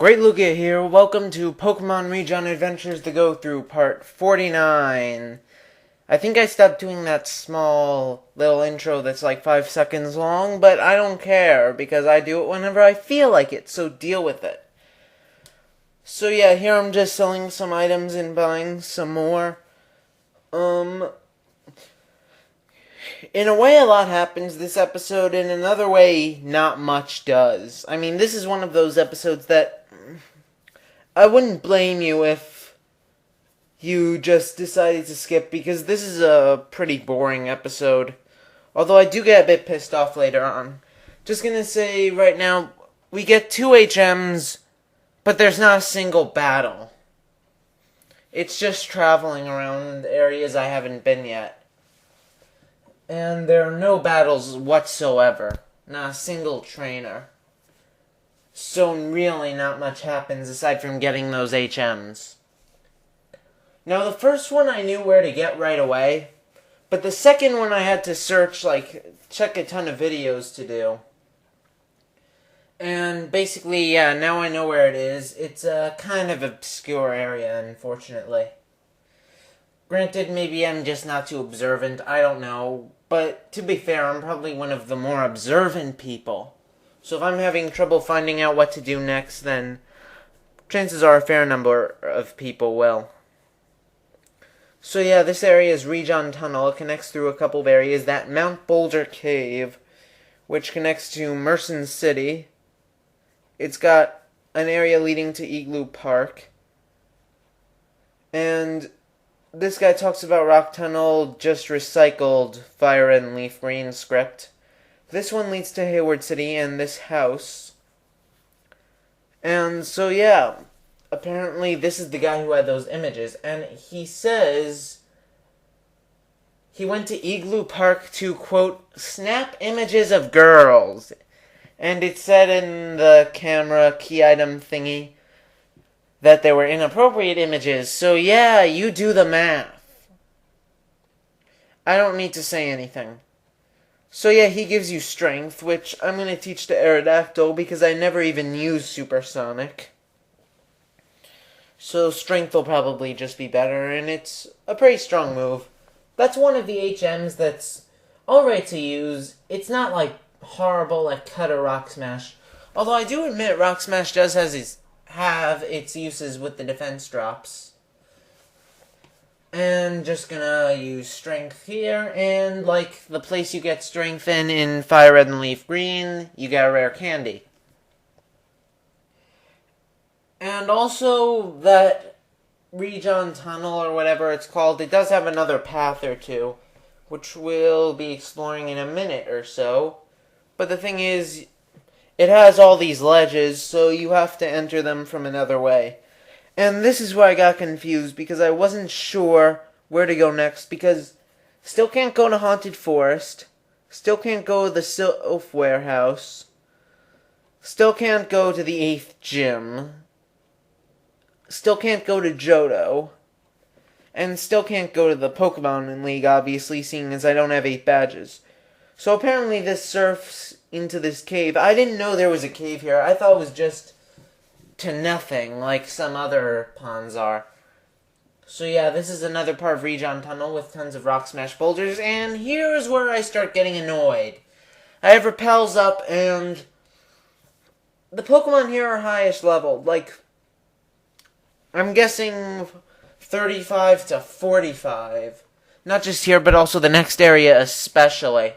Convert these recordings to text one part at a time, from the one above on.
Great Lugia here. Welcome to Pokemon Rijon Adventures to Go Through Part 49. I think I stopped doing that small little intro that's like 5 seconds long, but I don't care because I do it whenever I feel like it, so deal with it. So yeah, here I'm just selling some items and buying some more. In a way, a lot happens this episode. In another way, not much does. I mean, this is one of those episodes that I wouldn't blame you if you just decided to skip, because this is a pretty boring episode. Although I do get a bit pissed off later on. Just gonna say right now, we get 2 HMs, but there's not a single battle. It's just traveling around areas I haven't been yet. And there are no battles whatsoever. Not a single trainer. So really not much happens aside from getting those HMs. Now the first one I knew where to get right away. But the second one I had to search, check a ton of videos to do. And basically, yeah, now I know where it is. It's a kind of obscure area, unfortunately. Granted, maybe I'm just not too observant, I don't know. But to be fair, I'm probably one of the more observant people. So if I'm having trouble finding out what to do next, then chances are a fair number of people will. So yeah, this area is Rijon Tunnel. It connects through a couple of areas. That Mount Boulder Cave, which connects to Merson City. It's got an area leading to Igloo Park. And this guy talks about Rock Tunnel, just recycled Fire and Leaf Green script. This one leads to Hayward City and this house. And so yeah, apparently this is the guy who had those images. And he says he went to Igloo Park to, quote, snap images of girls. And it said in the camera key item thingy that they were inappropriate images. So yeah, you do the math. I don't need to say anything. So yeah, he gives you strength, which I'm going to teach to Aerodactyl because I never even used Supersonic. So strength will probably just be better, and it's a pretty strong move. That's one of the HMs that's alright to use. It's not like horrible like Cut or Rock Smash. Although I do admit Rock Smash does have its uses with the defense drops. And just gonna use strength here, and like the place you get strength in Fire Red and Leaf Green, you get a rare candy. And also that Rijon Tunnel or whatever it's called, it does have another path or two, which we'll be exploring in a minute or so. But the thing is, it has all these ledges, so you have to enter them from another way. And this is where I got confused, because I wasn't sure where to go next, because still can't go to Haunted Forest, still can't go to the Sylph Warehouse, still can't go to the 8th Gym, still can't go to Johto, and still can't go to the Pokemon League, obviously, seeing as I don't have 8 badges. So apparently this surfs into this cave. I didn't know there was a cave here. I thought it was just to nothing, like some other ponds are. So yeah, this is another part of Rijon Tunnel with tons of Rock Smash boulders, and here's where I start getting annoyed. I have Repels up, and the Pokemon here are highest leveled. Like, I'm guessing 35 to 45. Not just here, but also the next area especially.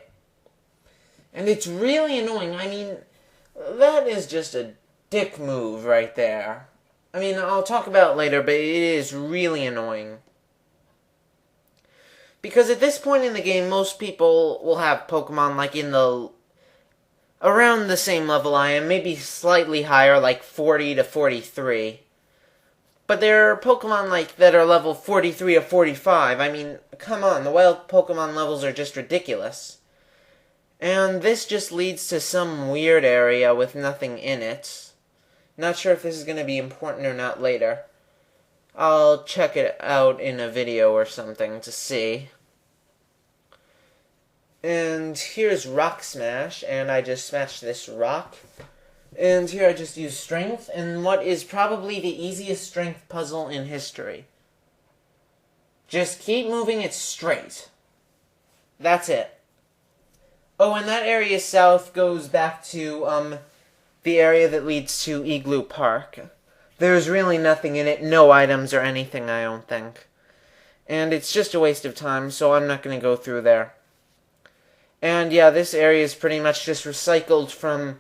And it's really annoying. I mean, that is just a dick move right there. I mean, I'll talk about it later, but it is really annoying. Because at this point in the game, most people will have Pokemon like around the same level I am, maybe slightly higher, like 40 to 43. But there are Pokemon like that are level 43 or 45. I mean, come on, the wild Pokemon levels are just ridiculous. And this just leads to some weird area with nothing in it. Not sure if this is going to be important or not later. I'll check it out in a video or something to see. And here's Rock Smash, and I just smashed this rock. And here I just use strength, and what is probably the easiest strength puzzle in history. Just keep moving it straight. That's it. Oh, and that area south goes back to, the area that leads to Igloo Park. There's really nothing in it, no items or anything, I don't think. And it's just a waste of time, so I'm not going to go through there. And yeah, this area is pretty much just recycled from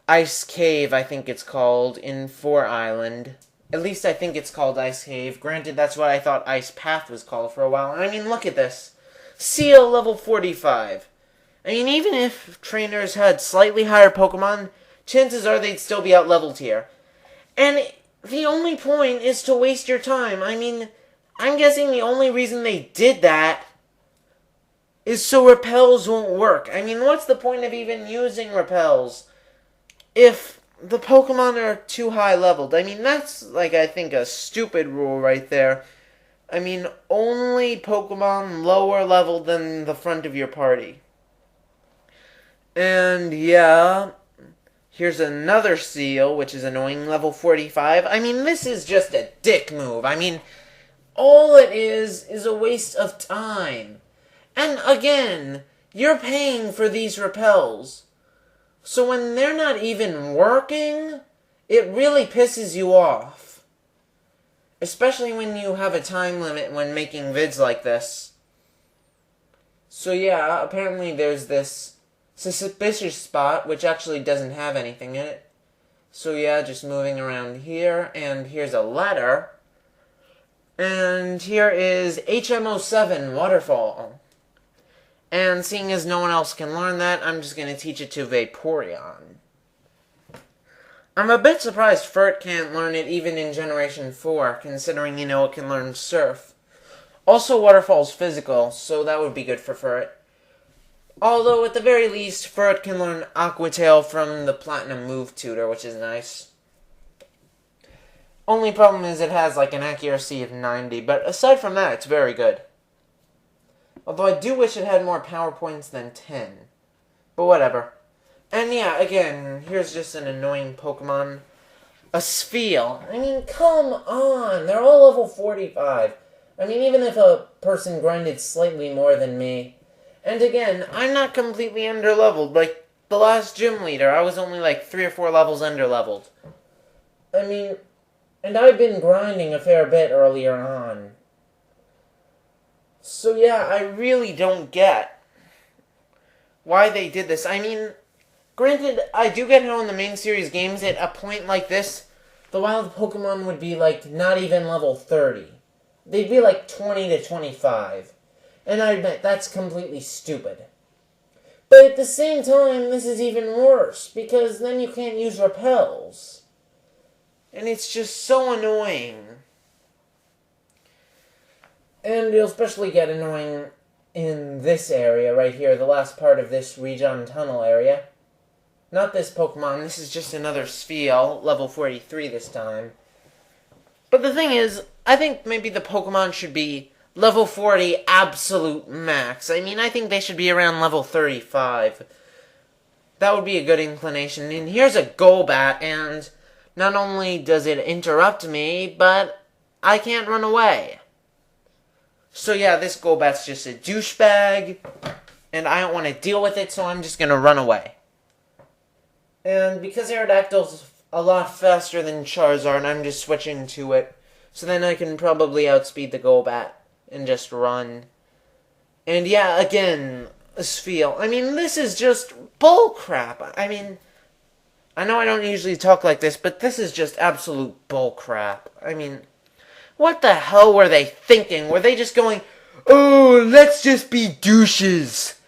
Ice Cave, I think it's called, in 4 Island. At least I think it's called Ice Cave. Granted, that's what I thought Ice Path was called for a while. I mean, look at this. Seal level 45. I mean, even if trainers had slightly higher Pokemon, chances are they'd still be out-leveled here. And the only point is to waste your time. I mean, I'm guessing the only reason they did that is so repels won't work. I mean, what's the point of even using repels if the Pokemon are too high leveled? I mean, that's, like, I think a stupid rule right there. I mean, only Pokemon lower level than the front of your party. And yeah, here's another seal, which is annoying, level 45. I mean, this is just a dick move. I mean, all it is a waste of time. And again, you're paying for these repels. So when they're not even working, it really pisses you off. Especially when you have a time limit when making vids like this. So yeah, apparently there's this suspicious spot, which actually doesn't have anything in it. So yeah, just moving around here, and here's a letter. And here is HM07 Waterfall. And seeing as no one else can learn that, I'm just going to teach it to Vaporeon. I'm a bit surprised Furt can't learn it even in Generation 4, considering, you know, it can learn Surf. Also, Waterfall's physical, so that would be good for Furt. Although, at the very least, Furt can learn Aqua Tail from the Platinum Move Tutor, which is nice. Only problem is it has, like, an accuracy of 90, but aside from that, it's very good. Although I do wish it had more power points than 10. But whatever. And yeah, again, here's just an annoying Pokemon. A Spheal. I mean, come on! They're all level 45. I mean, even if a person grinded slightly more than me. And again, I'm not completely underleveled. Like, the last gym leader, I was only like 3 or 4 levels underleveled. I mean, and I've been grinding a fair bit earlier on. So yeah, I really don't get why they did this. I mean, granted, I do get how in the main series games at a point like this, the wild Pokemon would be like not even level 30. They'd be like 20 to 25. And I admit, that's completely stupid. But at the same time, this is even worse, because then you can't use repels. And it's just so annoying. And it'll especially get annoying in this area right here, the last part of this Rijon tunnel area. Not this Pokemon, this is just another Spheal, level 43 this time. But the thing is, I think maybe the Pokemon should be level 40 absolute max. I mean, I think they should be around level 35. That would be a good inclination. And here's a Golbat, and not only does it interrupt me, but I can't run away. So yeah, this Golbat's just a douchebag, and I don't want to deal with it, so I'm just going to run away. And because Aerodactyl's a lot faster than Charizard, I'm just switching to it. So then I can probably outspeed the Golbat and just run. And yeah, again, a Spheal. I mean, this is just bullcrap. I mean, I know I don't usually talk like this, but this is just absolute bullcrap. I mean, what the hell were they thinking? Were they just going, oh, let's just be douches,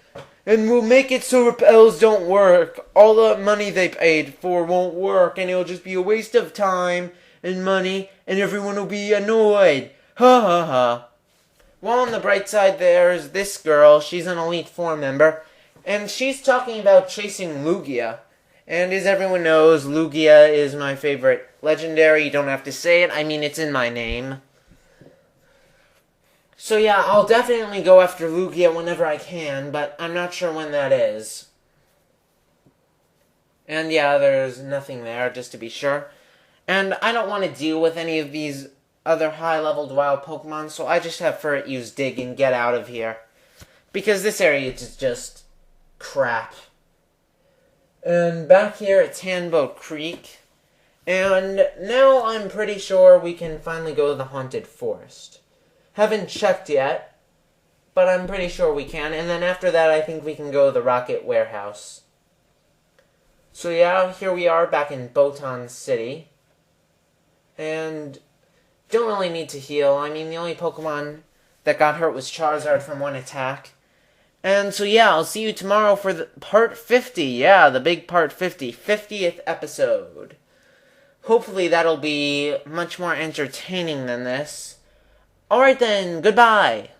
and we'll make it so repels don't work. All the money they paid for won't work, and it'll just be a waste of time and money, and everyone will be annoyed. Ha ha ha. Well, on the bright side, there's this girl. She's an Elite Four member, and she's talking about chasing Lugia. And as everyone knows, Lugia is my favorite legendary. You don't have to say it. I mean, it's in my name. So yeah, I'll definitely go after Lugia whenever I can, but I'm not sure when that is. And yeah, there's nothing there, just to be sure. And I don't want to deal with any of these other high-leveled wild Pokemon, so I just have Furret use Dig and get out of here. Because this area is just crap. And back here at Tanbo Creek. And now I'm pretty sure we can finally go to the Haunted Forest. Haven't checked yet, but I'm pretty sure we can. And then after that, I think we can go to the Rocket Warehouse. So yeah, here we are back in Botan City. And don't really need to heal. I mean, the only Pokemon that got hurt was Charizard from one attack. And so yeah, I'll see you tomorrow for the part 50. Yeah, the big part 50. 50th episode. Hopefully that'll be much more entertaining than this. Alright then, goodbye.